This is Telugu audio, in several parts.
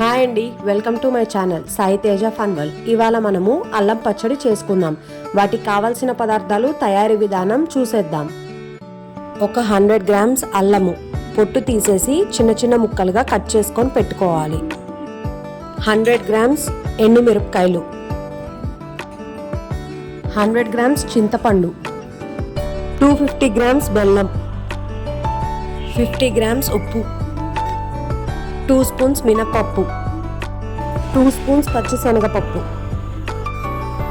హాయ్ అండి, welcome to my channel Sai Teja fun world. ఇవాళ మనము అల్లం పచ్చడి చేసుకుందాం. వాటికి కావాల్సిన పదార్థాలు, తయారీ విధానం చూసేద్దాం. ఒక 100 గ్రామ్స్ అల్లము పొట్టు తీసేసి చిన్న చిన్న ముక్కలుగా కట్ చేసుకొని పెట్టుకోవాలి. 100 గ్రామ్స్ ఎండుమిరపకాయలు, 100 గ్రామ్స్ చింతపండు, 250 గ్రామ్స్ బెల్లం, 50 గ్రామ్స్ ఉప్పు, 2 స్పూన్స్ మినపప్పు, 2 స్పూన్స్ పచ్చిశనగపప్పు,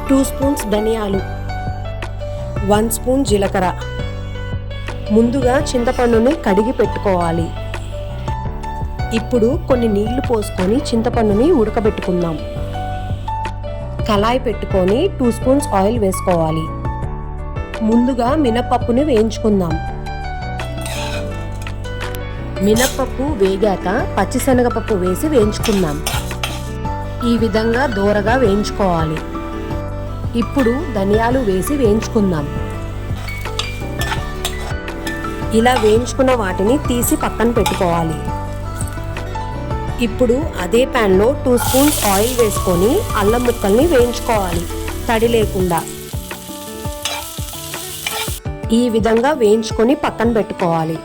2 స్పూన్స్ ధనియాలు, 1 స్పూన్ జీలకర్ర. ముందుగా చింతపండుని కడిగి పెట్టుకోవాలి. ఇప్పుడు కొన్ని నీళ్లు పోసుకొని చింతపండుని ఉడకబెట్టుకుందాం. కళాయి పెట్టుకొని 2 స్పూన్స్ ఆయిల్ వేసుకోవాలి. ముందుగా మినపప్పుని వేయించుకుందాం. మినప్పప్పు వేగాక పచ్చిశనగపప్పు వేసి వేయించుకుందాం. ఈ విధంగా దోరగా వేయించుకోవాలి. ఇప్పుడు ధనియాలు వేసి వేయించుకుందాం. ఇలా వేయించుకున్న వాటిని తీసి పక్కన పెట్టుకోవాలి. ఇప్పుడు అదే ప్యాన్లో 2 స్పూన్స్ ఆయిల్ వేసుకొని అల్లం ముక్కల్ని వేయించుకోవాలి, తడి లేకుండా. ఈ విధంగా వేయించుకొని పక్కన పెట్టుకోవాలి.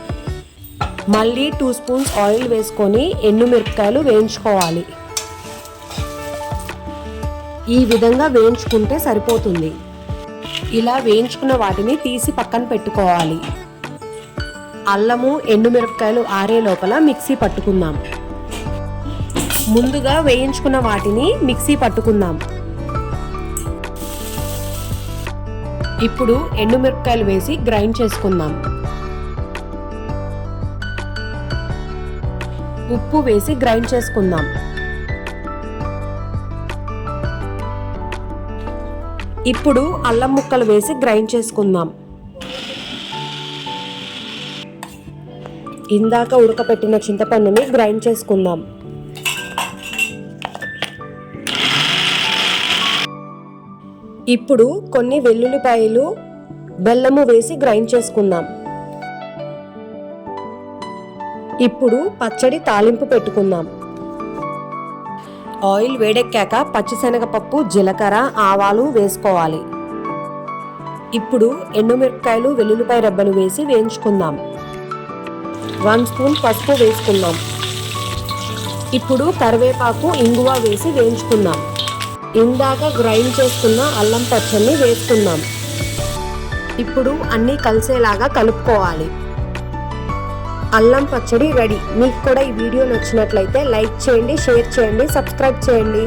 మళ్ళీ 2 స్పూన్స్ ఆయిల్ వేసుకొని ఎండుమిరపకాయలు వేయించుకోవాలి. ఈ విధంగా వేయించుకుంటే సరిపోతుంది. ఇలా వేయించుకున్న వాటిని తీసి పక్కన పెట్టుకోవాలి. అల్లము ఎండుమిరపకాయలు ఆరే లోపల మిక్సీ పట్టుకుందాం. ముందుగా వేయించుకున్న వాటిని మిక్సీ పట్టుకుందాం. ఇప్పుడు ఎండుమిరపకాయలు వేసి గ్రైండ్ చేసుకుందాం. ఉప్పు వేసి గ్రైండ్ చేసుకుందాం. ఇప్పుడు అల్లం ముక్కలు వేసి గ్రైండ్ చేసుకుందాం. ఇందాక ఉడకపెట్టిన చింతపండుని గ్రైండ్ చేసుకుందాం. ఇప్పుడు కొన్ని వెల్లుల్లిపాయలు, బెల్లము వేసి గ్రైండ్ చేసుకుందాం. ఇప్పుడు పచ్చడి తాలింపు పెట్టుకుందాం. ఆయిల్ వేడెక్కాక పచ్చిశనగపప్పు, జీలకర్ర, ఆవాలు వేసుకోవాలి. ఇప్పుడు ఎండుమిరపకాయలు, వెల్లుల్లిపాయ రెబ్బలు వేసి వేయించుకుందాం. 1 స్పూన్ పసుపు వేసుకుందాం. ఇప్పుడు కరివేపాకు, ఇంగువ వేసి వేయించుకుందాం. ఇందాక గ్రైండ్ చేసుకున్న అల్లం పచ్చడిని వేసుకుందాం. ఇప్పుడు అన్నీ కలిసేలాగా కలుపుకోవాలి. అల్లం పచ్చడి రెడీ. మీకు కూడా ఈ వీడియో నచ్చినట్లయితే లైక్ చేయండి, షేర్ చేయండి, సబ్స్క్రైబ్ చేయండి.